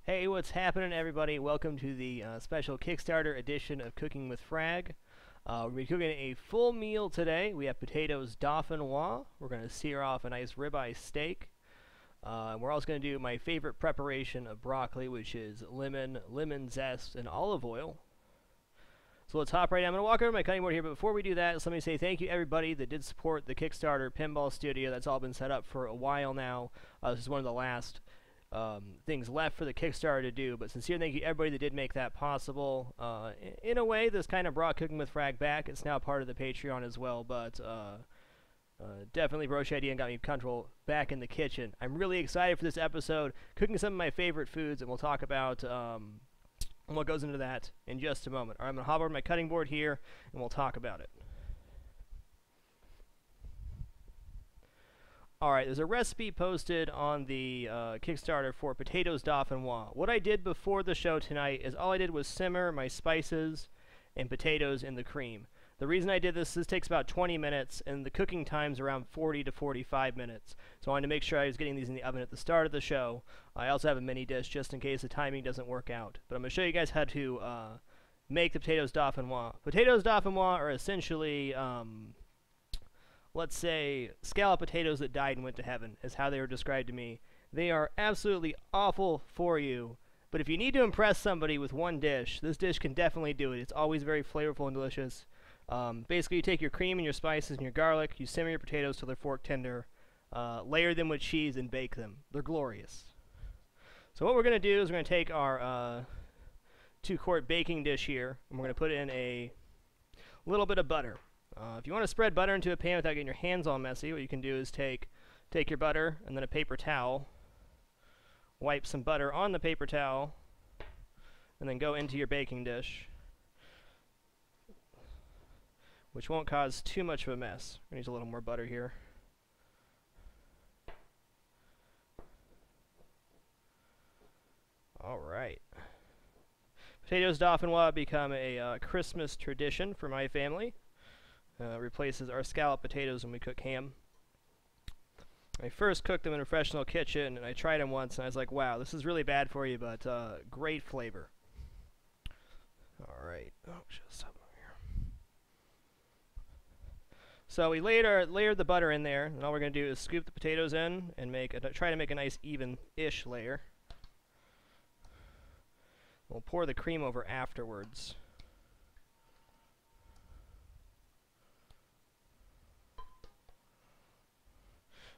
Hey, what's happening, everybody? Welcome to the special Kickstarter edition of Cooking with Frag. We're going to be cooking a full meal today. We have potatoes Dauphinoise. We're going to sear off a nice ribeye steak. We're also going to do my favorite preparation of broccoli, which is lemon zest, and olive oil. So let's hop right in. I'm going to walk over to my cutting board here, but before we do that, let me say thank you everybody that did support the Kickstarter Pinball Studio. That's all been set up for a while now. This is one of the last things left for the Kickstarter to do, but sincere thank you everybody that did make that possible. In a way, this kind of brought Cooking with Frag back. It's now part of the Patreon as well, but definitely broached the idea and got me comfortable back in the kitchen. I'm really excited for this episode, cooking some of my favorite foods, and we'll talk about what goes into that in just a moment. All right, I'm going to hop over to my cutting board here, and we'll talk about it. Alright, there's a recipe posted on the Kickstarter for potatoes Dauphinoise. What I did before the show tonight is all I did was simmer my spices and potatoes in the cream. The reason I did this takes about 20 minutes, and the cooking time's around 40 to 45 minutes. So I wanted to make sure I was getting these in the oven at the start of the show. I also have a mini dish just in case the timing doesn't work out. But I'm going to show you guys how to make the potatoes Dauphinoise. Potatoes Dauphinoise are essentially let's say, scallop potatoes that died and went to heaven, is how they were described to me. They are absolutely awful for you, but if you need to impress somebody with one dish, this dish can definitely do it. It's always very flavorful and delicious. Basically, you take your cream and your spices and your garlic, you simmer your potatoes till they're fork tender, layer them with cheese, and bake them. They're glorious. So what we're going to do is we're going to take our 2-quart baking dish here, and we're going to put in a little bit of butter. If you want to spread butter into a pan without getting your hands all messy, what you can do is take your butter and then a paper towel, wipe some butter on the paper towel, and then go into your baking dish, which won't cause too much of a mess. We're going to use a little more butter here. Alright. Potatoes Dauphinoise become a Christmas tradition for my family. Replaces our scallop potatoes when we cook ham. I first cooked them in a professional kitchen, and I tried them once, and I was like, wow, this is really bad for you, but great flavor. Alright. Oh, should have stopped over here. So we layered the butter in there, and all we're going to do is scoop the potatoes in and try to make a nice even-ish layer. We'll pour the cream over afterwards.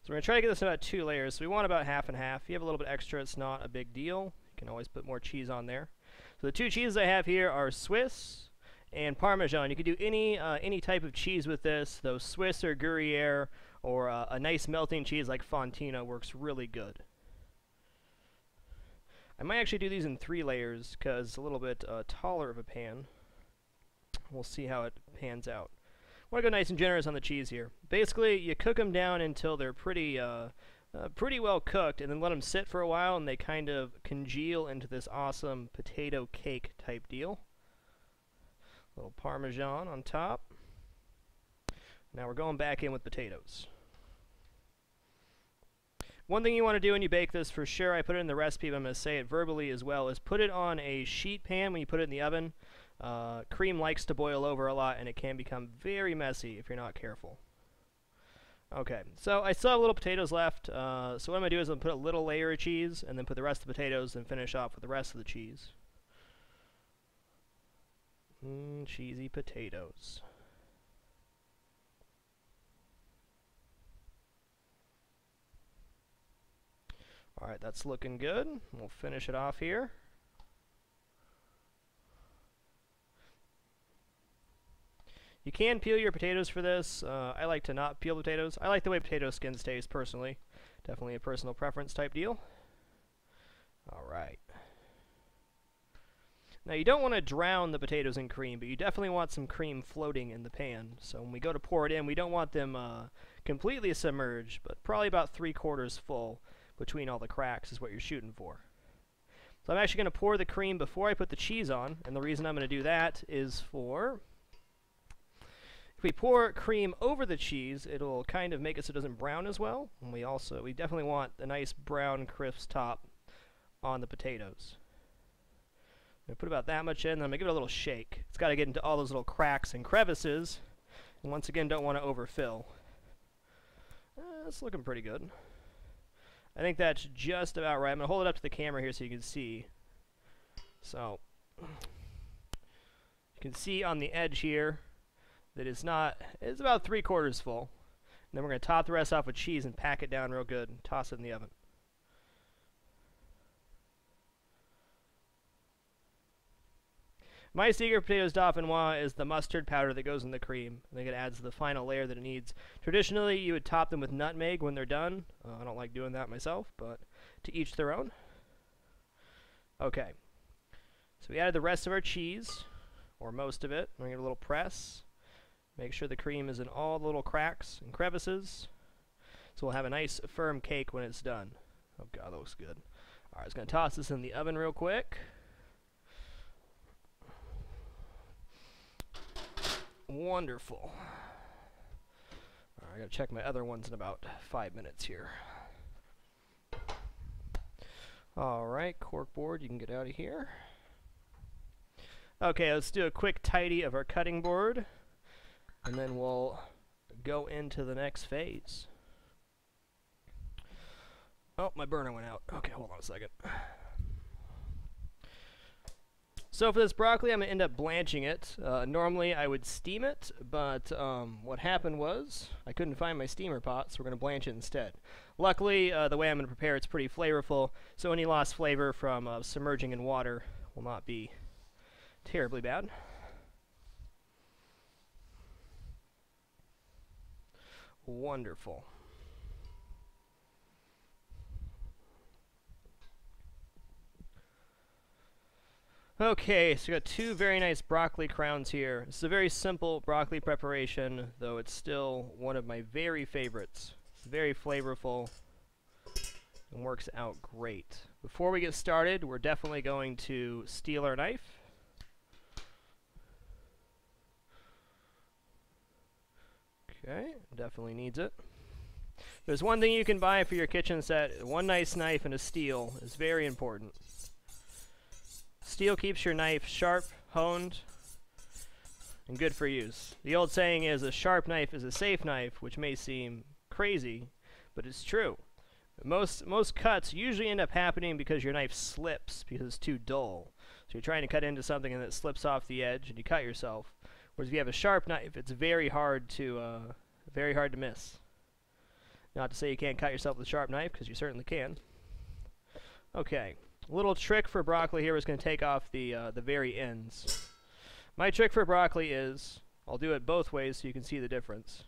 So we're going to try to get this in about 2 layers. So we want about half and half. If you have a little bit extra, it's not a big deal. You can always put more cheese on there. So the 2 cheeses I have here are Swiss and Parmesan. You could do any type of cheese with this, though Swiss or Gruyere or a nice melting cheese like Fontina works really good. I might actually do these in 3 layers because it's a little bit taller of a pan. We'll see how it pans out. I want to go nice and generous on the cheese here. Basically, you cook them down until they're pretty well cooked, and then let them sit for a while, and they kind of congeal into this awesome potato cake type deal. A little Parmesan on top. Now we're going back in with potatoes. One thing you want to do when you bake this, for sure, I put it in the recipe, but I'm going to say it verbally as well, is put it on a sheet pan when you put it in the oven. Cream likes to boil over a lot, and it can become very messy if you're not careful. Okay, so I still have little potatoes left, so what I'm going to do is I'm going to put a little layer of cheese, and then put the rest of the potatoes, and finish off with the rest of the cheese. Cheesy potatoes. Alright, that's looking good. We'll finish it off here. You can peel your potatoes for this. I like to not peel potatoes. I like the way potato skins taste, personally. Definitely a personal preference type deal. Alright. Now, you don't want to drown the potatoes in cream, but you definitely want some cream floating in the pan. So when we go to pour it in, we don't want them completely submerged, but probably about 3/4 full between all the cracks is what you're shooting for. So I'm actually going to pour the cream before I put the cheese on, and the reason I'm going to do that is for... If we pour cream over the cheese, it'll kind of make it so it doesn't brown as well. And we definitely want a nice brown, crisp top on the potatoes. I'm going to put about that much in, then I'm going to give it a little shake. It's got to get into all those little cracks and crevices, and once again, don't want to overfill. It's looking pretty good. I think that's just about right. I'm going to hold it up to the camera here so you can see. So, you can see on the edge here that it's about 3/4 full. And then we're going to top the rest off with cheese and pack it down real good and toss it in the oven. My secret potatoes Dauphinoise is the mustard powder that goes in the cream. I think it adds the final layer that it needs. Traditionally, you would top them with nutmeg when they're done. I don't like doing that myself, but to each their own. Okay. So we added the rest of our cheese, or most of it. We're going to give it a little press. Make sure the cream is in all the little cracks and crevices. So we'll have a nice firm cake when it's done. Oh god, that looks good. Alright, I was going to toss this in the oven real quick. Wonderful. I gotta check my other ones in about 5 minutes here. Alright, cork board, you can get out of here. Okay, let's do a quick tidy of our cutting board, and then we'll go into the next phase. Oh, my burner went out. Okay, hold on a second. So for this broccoli, I'm going to end up blanching it. Normally I would steam it, but what happened was I couldn't find my steamer pot, so we're going to blanch it instead. Luckily, the way I'm going to prepare it's pretty flavorful, so any lost flavor from submerging in water will not be terribly bad. Wonderful. Okay, so we got two very nice broccoli crowns here. This is a very simple broccoli preparation, though it's still one of my very favorites. It's very flavorful and works out great. Before we get started, we're definitely going to steel our knife. Okay, definitely needs it. There's one thing you can buy for your kitchen set. One nice knife and a steel is very important. Steel keeps your knife sharp, honed, and good for use. The old saying is, a sharp knife is a safe knife, which may seem crazy, but it's true. Most cuts usually end up happening because your knife slips because it's too dull. So you're trying to cut into something and it slips off the edge and you cut yourself. Whereas if you have a sharp knife, it's very hard to miss. Not to say you can't cut yourself with a sharp knife, because you certainly can. Okay. A little trick for broccoli here is going to take off the very ends. My trick for broccoli is, I'll do it both ways so you can see the difference.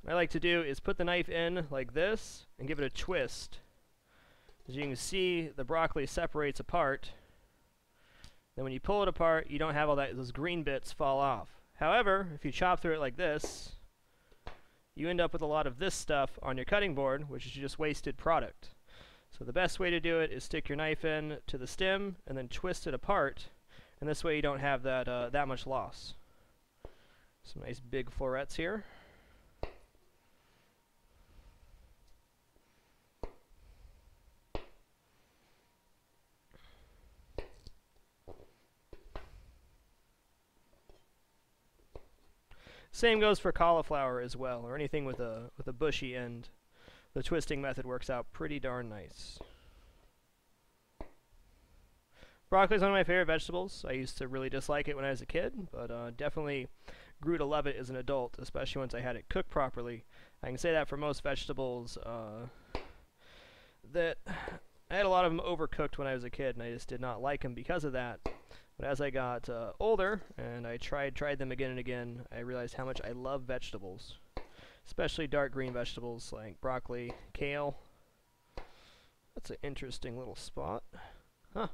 What I like to do is put the knife in like this and give it a twist. As you can see, the broccoli separates apart. Then when you pull it apart, you don't have all those green bits fall off. However, if you chop through it like this, you end up with a lot of this stuff on your cutting board, which is just wasted product. So the best way to do it is stick your knife in to the stem and then twist it apart, and this way you don't have that much loss. Some nice big florets here. Same goes for cauliflower as well, or anything with a bushy end. The twisting method works out pretty darn nice. Broccoli is one of my favorite vegetables. I used to really dislike it when I was a kid, but definitely grew to love it as an adult, especially once I had it cooked properly. I can say that for most vegetables, that I had a lot of them overcooked when I was a kid, and I just did not like them because of that. But as I got older, and I tried them again and again, I realized how much I love vegetables. Especially dark green vegetables like broccoli, kale. That's an interesting little spot. Huh.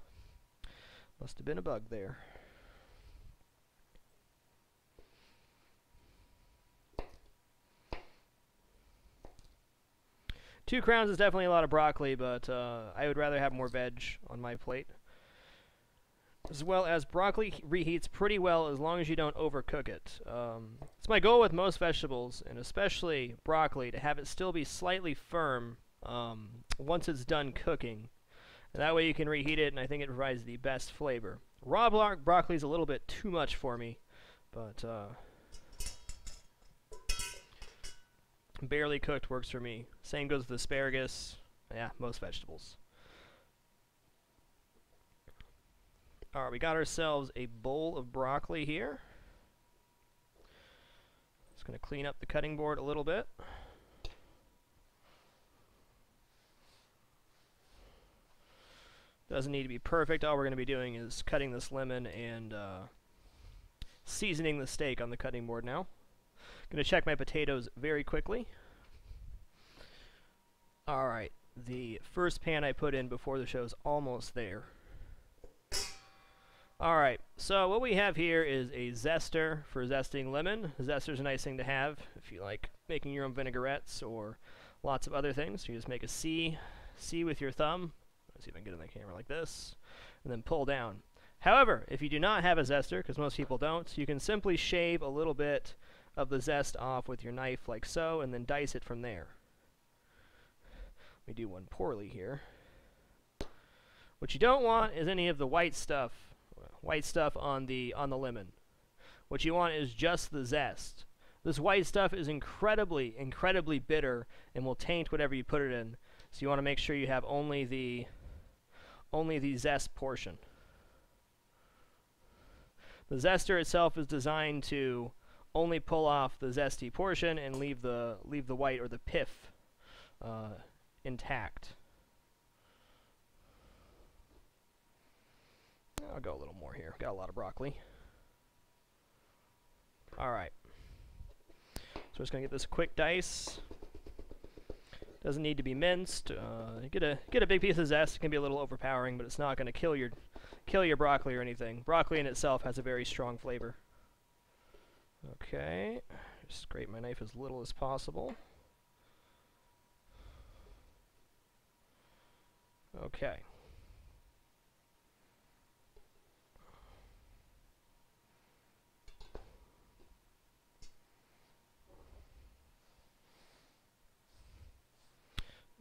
Must have been a bug there. Two crowns is definitely a lot of broccoli, but I would rather have more veg on my plate. As well as broccoli reheats pretty well as long as you don't overcook it. It's my goal with most vegetables, and especially broccoli, to have it still be slightly firm once it's done cooking. And that way you can reheat it, and I think it provides the best flavor. Raw broccoli is a little bit too much for me, but barely cooked works for me. Same goes with asparagus. Yeah, most vegetables. Alright, we got ourselves a bowl of broccoli here. Just going to clean up the cutting board a little bit. Doesn't need to be perfect. All we're going to be doing is cutting this lemon and seasoning the steak on the cutting board now. Going to check my potatoes very quickly. Alright, the first pan I put in before the show is almost there. Alright, so what we have here is a zester for zesting lemon. A zester is a nice thing to have if you like making your own vinaigrettes or lots of other things. You just make a C with your thumb. Let's see if I can get in the camera like this, and then pull down. However, if you do not have a zester, because most people don't, you can simply shave a little bit of the zest off with your knife like so, and then dice it from there. Let me do one poorly here. What you don't want is any of the white stuff on the lemon. What you want is just the zest. This white stuff is incredibly bitter and will taint whatever you put it in. So you want to make sure you have only the zest portion. The zester itself is designed to only pull off the zesty portion and leave the white or the pith intact. I'll go a little more here. Got a lot of broccoli. Alright. So we're just going to get this quick dice. Doesn't need to be minced. Get a big piece of zest. It can be a little overpowering, but it's not going to kill your broccoli or anything. Broccoli in itself has a very strong flavor. Okay. Just scrape my knife as little as possible. Okay.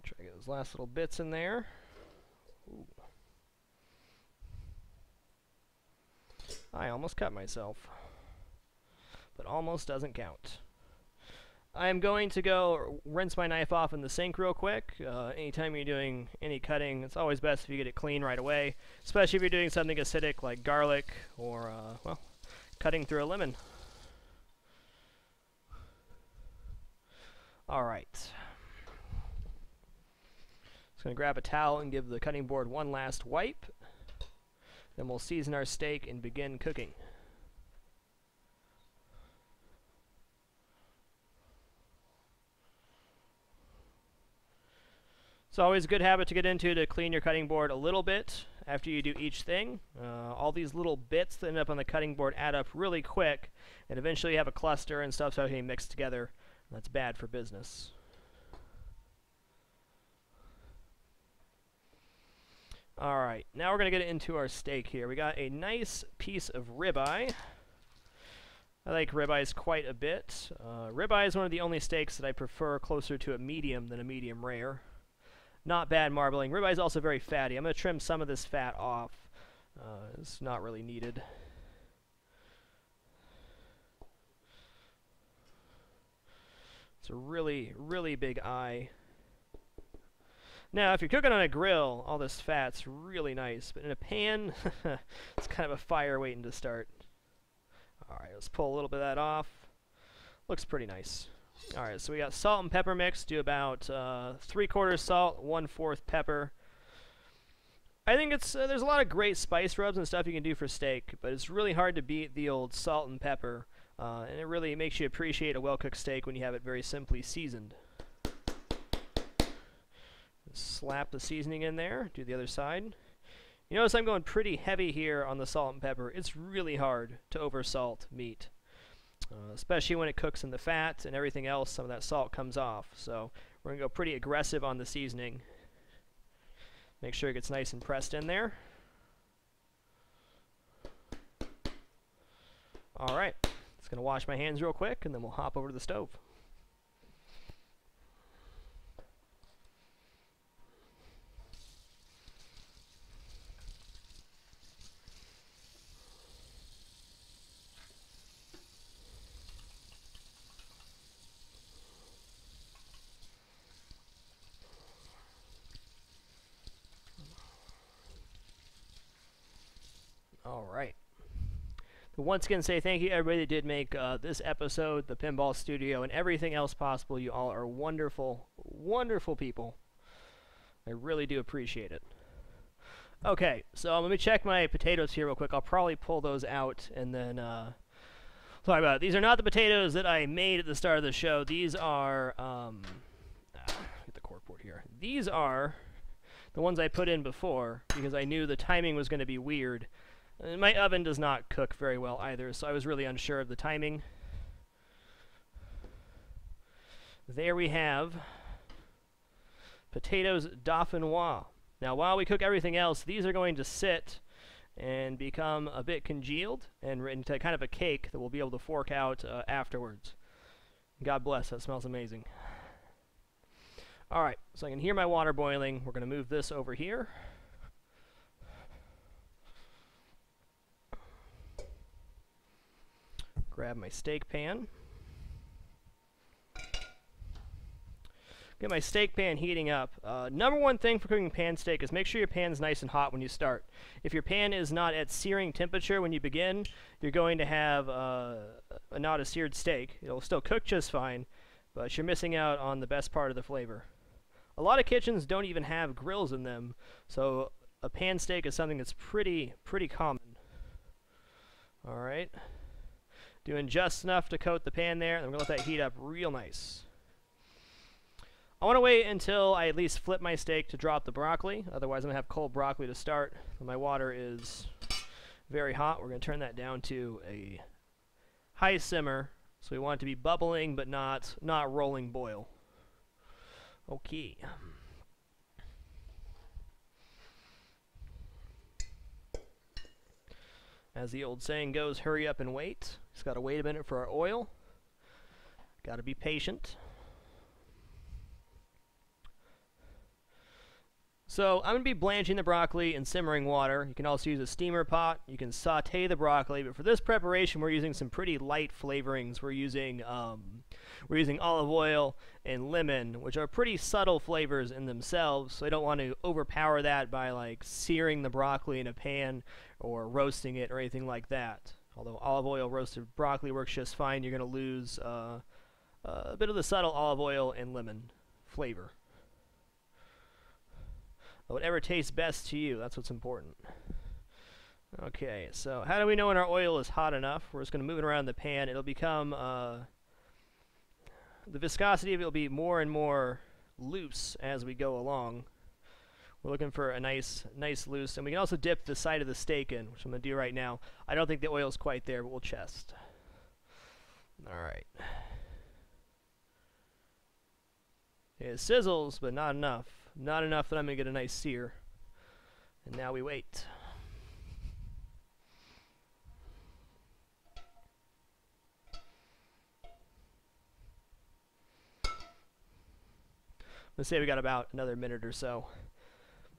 Try to get those last little bits in there. Ooh. I almost cut myself, but almost doesn't count. I am going to go rinse my knife off in the sink real quick. Anytime you're doing any cutting, it's always best if you get it clean right away, especially if you're doing something acidic like garlic or, well, cutting through a lemon. Alright. Just going to grab a towel and give the cutting board one last wipe. Then we'll season our steak and begin cooking. It's always a good habit to get into to clean your cutting board a little bit after you do each thing. All these little bits that end up on the cutting board add up really quick, and eventually you have a cluster and stuff's okay mixed together. That's bad for business. Alright, now we're going to get into our steak here. We got a nice piece of ribeye. I like ribeyes quite a bit. Ribeye is one of the only steaks that I prefer closer to a medium than a medium rare. Not bad marbling. Ribeye is also very fatty. I'm going to trim some of this fat off. It's not really needed. It's a really big eye. Now, if you're cooking on a grill, all this fat's really nice, but in a pan, it's kind of a fire waiting to start. Alright, let's pull a little bit of that off. Looks pretty nice. Alright, so we got salt and pepper mix. Do about 3/4 salt, 1/4 pepper. I think it's there's a lot of great spice rubs and stuff you can do for steak, but it's really hard to beat the old salt and pepper, and it really makes you appreciate a well-cooked steak when you have it very simply seasoned. Slap the seasoning in there, do the other side. You notice I'm going pretty heavy here on the salt and pepper. It's really hard to oversalt meat, especially when it cooks in the fat and everything else. Some of that salt comes off, so we're going to go pretty aggressive on the seasoning. Make sure it gets nice and pressed in there. Alright, just going to wash my hands real quick and then we'll hop over to the stove. once again say thank you to everybody that did make this episode, the Pinball Studio, and everything else possible. You all are wonderful, wonderful people. I really do appreciate it. Okay, so let me check my potatoes here real quick. I'll probably pull those out and then talk about it. These are not the potatoes that I made at the start of the show. These are, get the corkboard here. These are the ones I put in before because I knew the timing was going to be weird. My oven does not cook very well either, so I was really unsure of the timing. There we have potatoes Dauphinoise. Now, while we cook everything else, these are going to sit and become a bit congealed and into kind of a cake that we'll be able to fork out afterwards. God bless, that smells amazing. Alright, so I can hear my water boiling. We're going to move this over here. Grab my steak pan. Get my steak pan heating up. Number one thing for cooking pan steak is make sure your pan's nice and hot when you start. If your pan is not at searing temperature when you begin, you're going to have not a seared steak. It'll still cook just fine, but you're missing out on the best part of the flavor. A lot of kitchens don't even have grills in them, so a pan steak is something that's pretty common. Alright. Doing just enough to coat the pan there, and I'm going to let that heat up real nice. I want to wait until I at least flip my steak to drop the broccoli, otherwise I'm going to have cold broccoli to start. My water is very hot. We're going to turn that down to a high simmer, so we want it to be bubbling but not rolling boil. Okay. As the old saying goes, hurry up and wait. Just got to wait a minute for our oil. Got to be patient. So I'm going to be blanching the broccoli in simmering water. You can also use a steamer pot. You can saute the broccoli, but for this preparation we're using some pretty light flavorings. We're using olive oil and lemon, which are pretty subtle flavors in themselves, so I don't want to overpower that by like searing the broccoli in a pan or roasting it or anything like that. Although olive oil roasted broccoli works just fine, you're going to lose a bit of the subtle olive oil and lemon flavor. Whatever tastes best to you, that's what's important. Okay, so how do we know when our oil is hot enough? We're just going to move it around the pan. It'll become, the viscosity of it will be more and more loose as we go along. We're looking for a nice loose, and we can also dip the side of the steak in, which I'm going to do right now. I don't think the oil's quite there, but we'll test. Alright. It sizzles, but not enough. Not enough that I'm going to get a nice sear. And now we wait. Let's say we got about another minute or so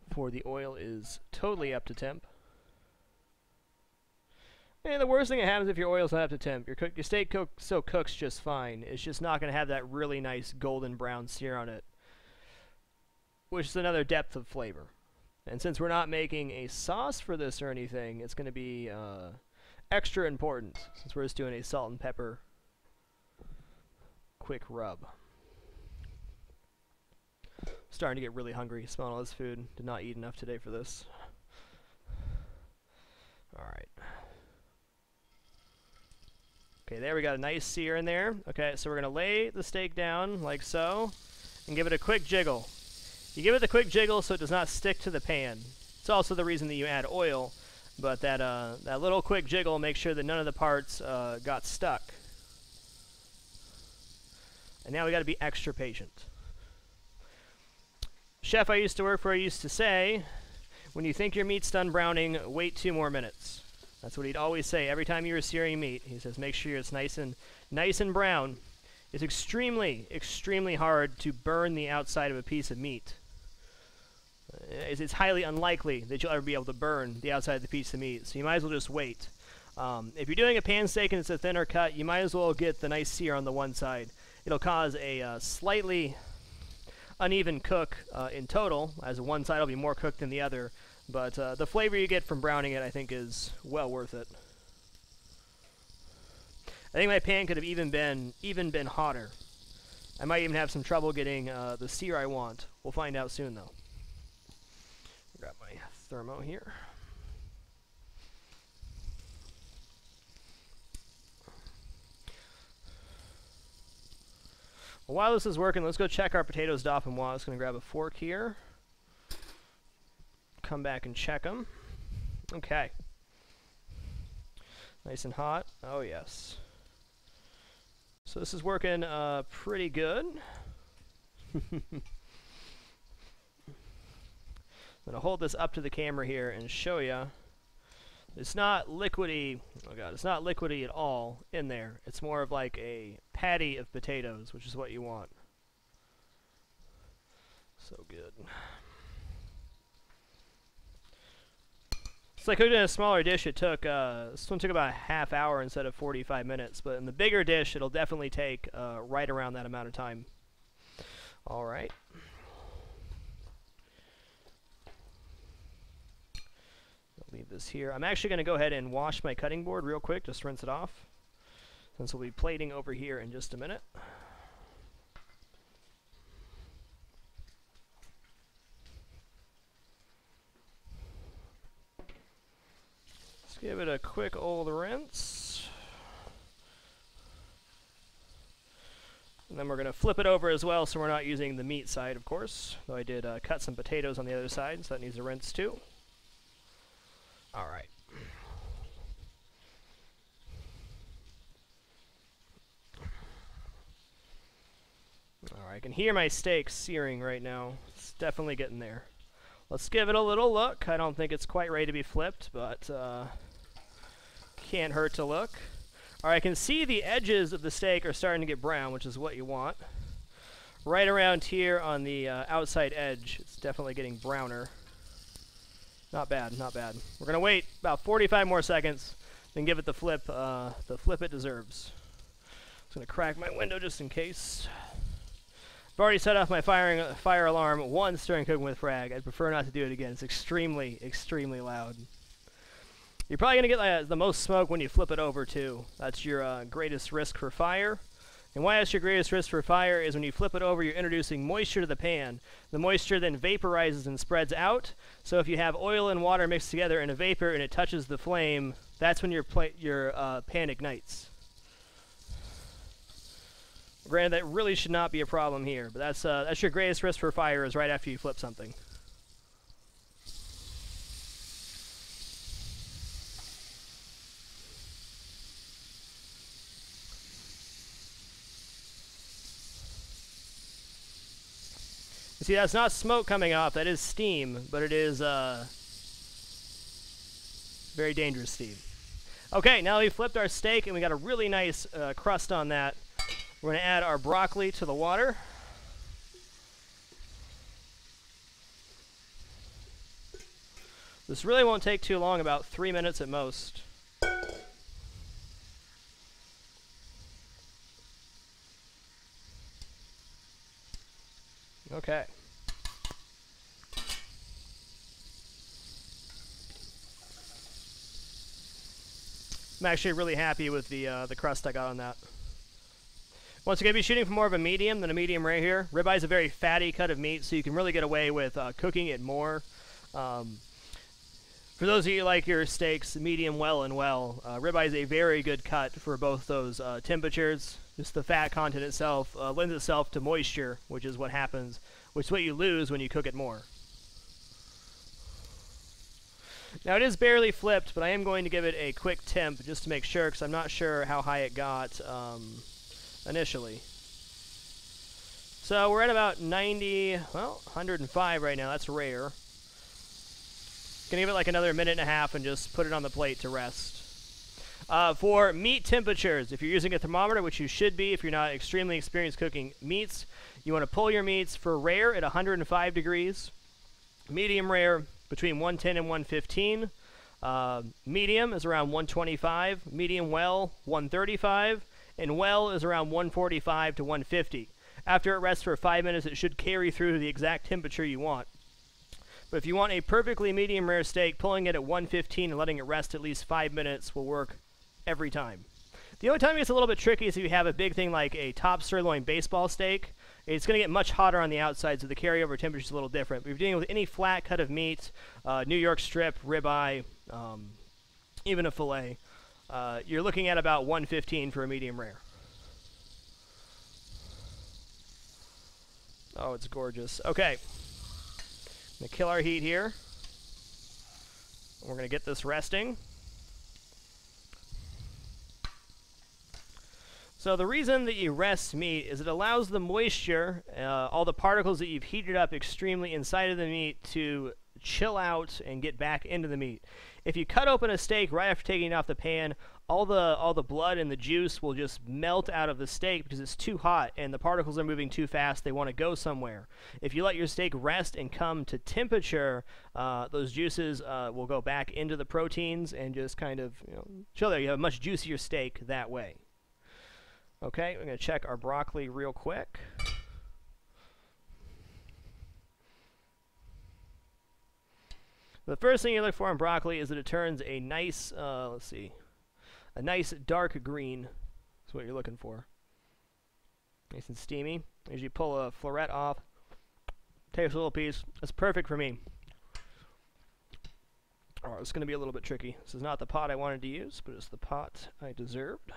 before the oil is totally up to temp. And the worst thing that happens if your oil's not up to temp, your steak still cooks just fine. It's just not going to have that really nice golden brown sear on it, which is another depth of flavor. And since we're not making a sauce for this or anything, it's going to be extra important since we're just doing a salt and pepper quick rub. Starting to get really hungry smelling all this food. Did not eat enough today for this. Alright. Okay, there we got a nice sear in there. Okay, so we're going to lay the steak down like so and give it a quick jiggle. You give it the quick jiggle so it does not stick to the pan. It's also the reason that you add oil, but that little quick jiggle makes sure that none of the parts got stuck. And now we got to be extra patient. Chef I used to work for used to say, when you think your meat's done browning, wait 2 more minutes. That's what he'd always say every time you were searing meat. He says, make sure it's nice and brown. It's extremely hard to burn the outside of a piece of meat. It's highly unlikely that you'll ever be able to burn the outside of the piece of meat, so you might as well just wait. If you're doing a pan steak and it's a thinner cut, you might as well get the nice sear on the one side. It'll cause a slightly uneven cook in total, as one side will be more cooked than the other, but the flavor you get from browning it, I think, is well worth it. I think my pan could have even been hotter. I might even have some trouble getting the sear I want. We'll find out soon, though. Grab my thermo here. Well, while this is working, let's go check our potatoes Dauphinoise. I'm just going to grab a fork here. Come back and check them. Okay. Nice and hot. Oh, yes. So this is working pretty good. I'm going to hold this up to the camera here and show you. It's not liquidy. Oh god, it's not liquidy at all in there. It's more of like a patty of potatoes, which is what you want. So good. It's like cooking in a smaller dish. It took this one took about a half hour instead of 45 minutes, but in the bigger dish, it'll definitely take right around that amount of time. All right. Leave this here. I'm actually going to go ahead and wash my cutting board real quick, just rinse it off, since we'll be plating over here in just a minute. Let's give it a quick old rinse. And then we're going to flip it over as well, so we're not using the meat side, of course, though I did cut some potatoes on the other side, so that needs a rinse too. All right. All right, I can hear my steak searing right now. It's definitely getting there. Let's give it a little look. I don't think it's quite ready to be flipped, but can't hurt to look. All right, I can see the edges of the steak are starting to get brown, which is what you want. Right around here on the outside edge, it's definitely getting browner. Not bad, not bad. We're going to wait about 45 more seconds, then give it the flip it deserves. I'm going to crack my window just in case. I've already set off my fire alarm once during cooking with Frag. I'd prefer not to do it again. It's extremely, extremely loud. You're probably going to get the most smoke when you flip it over, too. That's your greatest risk for fire. And why that's your greatest risk for fire is when you flip it over, you're introducing moisture to the pan. The moisture then vaporizes and spreads out. So if you have oil and water mixed together in a vapor and it touches the flame, that's when your pan ignites. Granted, that really should not be a problem here, but that's your greatest risk for fire is right after you flip something. See, that's not smoke coming off, that is steam, but it is very dangerous steam. Okay, now we flipped our steak and we got a really nice crust on that. We're going to add our broccoli to the water. This really won't take too long, about 3 minutes at most. Okay. I'm actually really happy with the crust I got on that. Once you're going to be shooting for more of a medium than a medium rare here, ribeye is a very fatty cut of meat, so you can really get away with cooking it more. For those of you who like your steaks medium well and well, ribeye is a very good cut for both those temperatures. Just the fat content itself lends itself to moisture, which is what happens, which is what you lose when you cook it more. Now it is barely flipped, but I am going to give it a quick temp just to make sure, because I'm not sure how high it got initially. So we're at about 90, well, 105 right now. That's rare. Gonna give it like another minute and a half and just put it on the plate to rest. For meat temperatures, if you're using a thermometer, which you should be if you're not extremely experienced cooking meats, you want to pull your meats for rare at 105 degrees, medium rare between 110 and 115, medium is around 125, medium well 135, and well is around 145 to 150. After it rests for 5 minutes, it should carry through to the exact temperature you want. But if you want a perfectly medium rare steak, pulling it at 115 and letting it rest at least 5 minutes will work every time. The only time it gets a little bit tricky is if you have a big thing like a top sirloin baseball steak. It's going to get much hotter on the outside, so the carryover temperature is a little different. But if you're dealing with any flat cut of meat, New York strip, ribeye, even a filet, you're looking at about 115 for a medium rare. Oh, it's gorgeous. Okay. I'm going to kill our heat here. We're going to get this resting. So the reason that you rest meat is it allows the moisture, all the particles that you've heated up extremely inside of the meat to chill out and get back into the meat. If you cut open a steak right after taking it off the pan, all the blood and the juice will just melt out of the steak because it's too hot and the particles are moving too fast. They want to go somewhere. If you let your steak rest and come to temperature, those juices will go back into the proteins and just kind of chill there. You have a much juicier steak that way. Okay, we're going to check our broccoli real quick. The first thing you look for in broccoli is that it turns a nice, let's see, a nice dark green. That's what you're looking for. Nice and steamy. As you pull a floret off, takes a little piece. That's perfect for me. Oh, it's going to be a little bit tricky. This is not the pot I wanted to use, but it's the pot I deserved.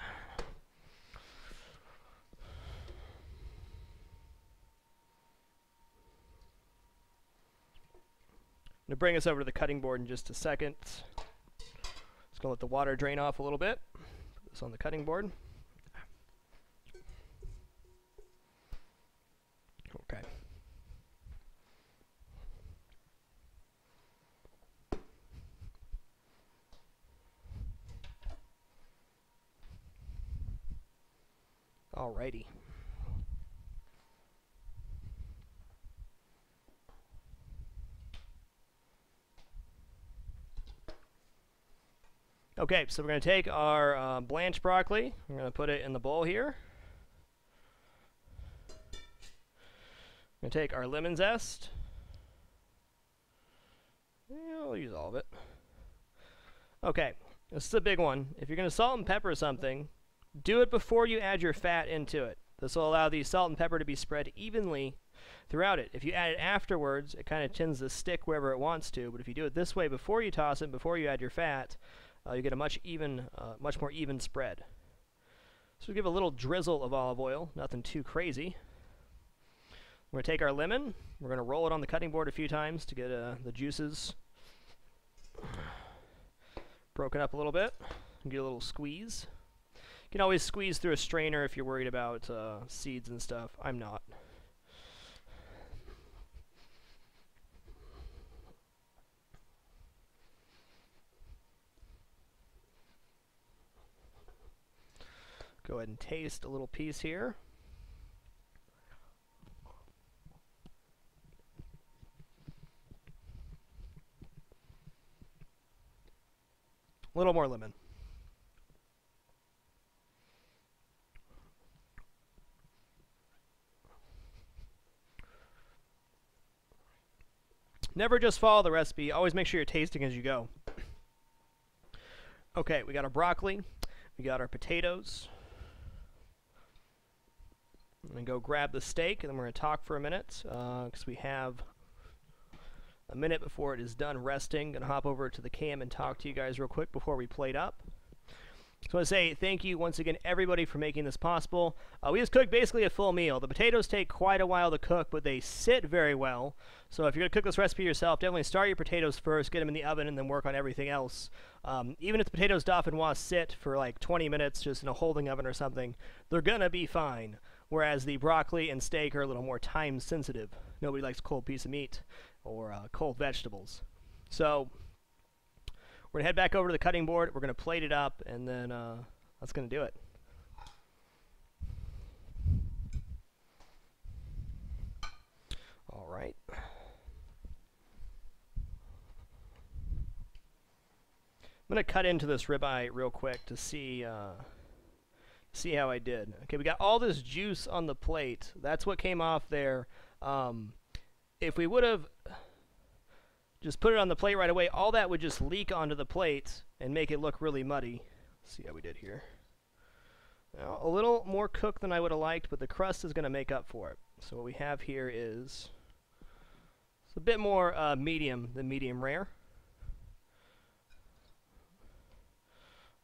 I'm going to bring us over to the cutting board in just a second. Just going to let the water drain off a little bit. Put this on the cutting board. Okay. Alrighty. Okay, so we're going to take our blanched broccoli. We're going to put it in the bowl here. We're going to take our lemon zest. Yeah, we'll use all of it. Okay, this is a big one. If you're going to salt and pepper something, do it before you add your fat into it. This will allow the salt and pepper to be spread evenly throughout it. If you add it afterwards, it kind of tends to stick wherever it wants to. But if you do it this way before you toss it, before you add your fat, you get a much more even spread. So we give a little drizzle of olive oil, nothing too crazy. We're going to take our lemon. We're going to roll it on the cutting board a few times to get the juices broken up a little bit and get a little squeeze. You can always squeeze through a strainer if you're worried about seeds and stuff. I'm not. Go ahead and taste a little piece here. A little more lemon. Never just follow the recipe. Always make sure you're tasting as you go. Okay, we got our broccoli. We got our potatoes. I'm going to go grab the steak, and then we're going to talk for a minute, because we have a minute before it is done resting. Going to hop over to the cam and talk to you guys real quick before we plate up. So I want to say thank you once again, everybody, for making this possible. We just cooked basically a full meal. The potatoes take quite a while to cook, but they sit very well. So if you're going to cook this recipe yourself, definitely start your potatoes first, get them in the oven, and then work on everything else. Even if the potatoes Dauphinoise sit for like 20 minutes just in a holding oven or something, they're going to be fine. Whereas the broccoli and steak are a little more time sensitive. Nobody likes a cold piece of meat or cold vegetables. So we're going to head back over to the cutting board. We're going to plate it up, and then that's going to do it. All right. I'm going to cut into this ribeye real quick to see how I did. Okay, we got all this juice on the plate. That's what came off there. If we would have just put it on the plate right away, all that would just leak onto the plate and make it look really muddy. Let's see how we did here. Well, a little more cooked than I would have liked, but the crust is going to make up for it. So what we have here is it's a bit more medium than medium rare.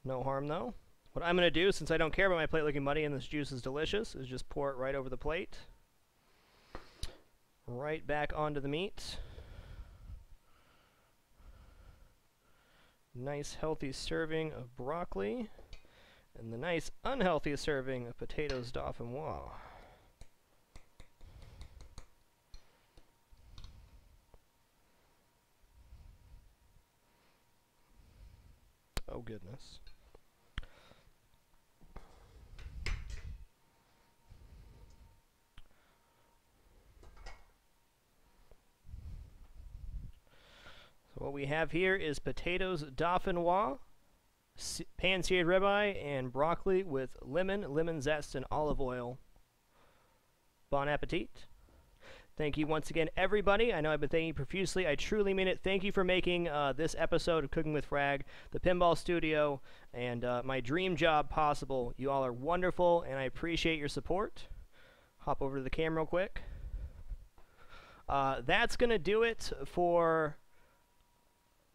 No harm though. What I'm going to do, since I don't care about my plate looking muddy and this juice is delicious, is just pour it right over the plate. Right back onto the meat. Nice healthy serving of broccoli. And the nice unhealthy serving of potatoes Dauphinoise. Oh goodness. So what we have here is potatoes Dauphinoise, pan-seared ribeye, and broccoli with lemon zest, and olive oil. Bon appetit. Thank you once again, everybody. I know I've been thanking you profusely. I truly mean it. Thank you for making this episode of Cooking with Frag, the Pinball Studio, and my dream job possible. You all are wonderful, and I appreciate your support. Hop over to the camera real quick. That's going to do it for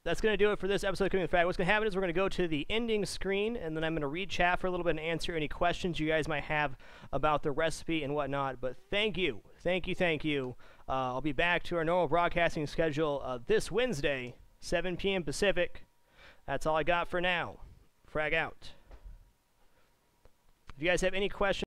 this episode of Cooking with Frag. What's going to happen is we're going to go to the ending screen, and then I'm going to read chat for a little bit and answer any questions you guys might have about the recipe and whatnot. But thank you. Thank you, thank you. I'll be back to our normal broadcasting schedule this Wednesday, 7 p.m. Pacific. That's all I got for now. Frag out. If you guys have any questions,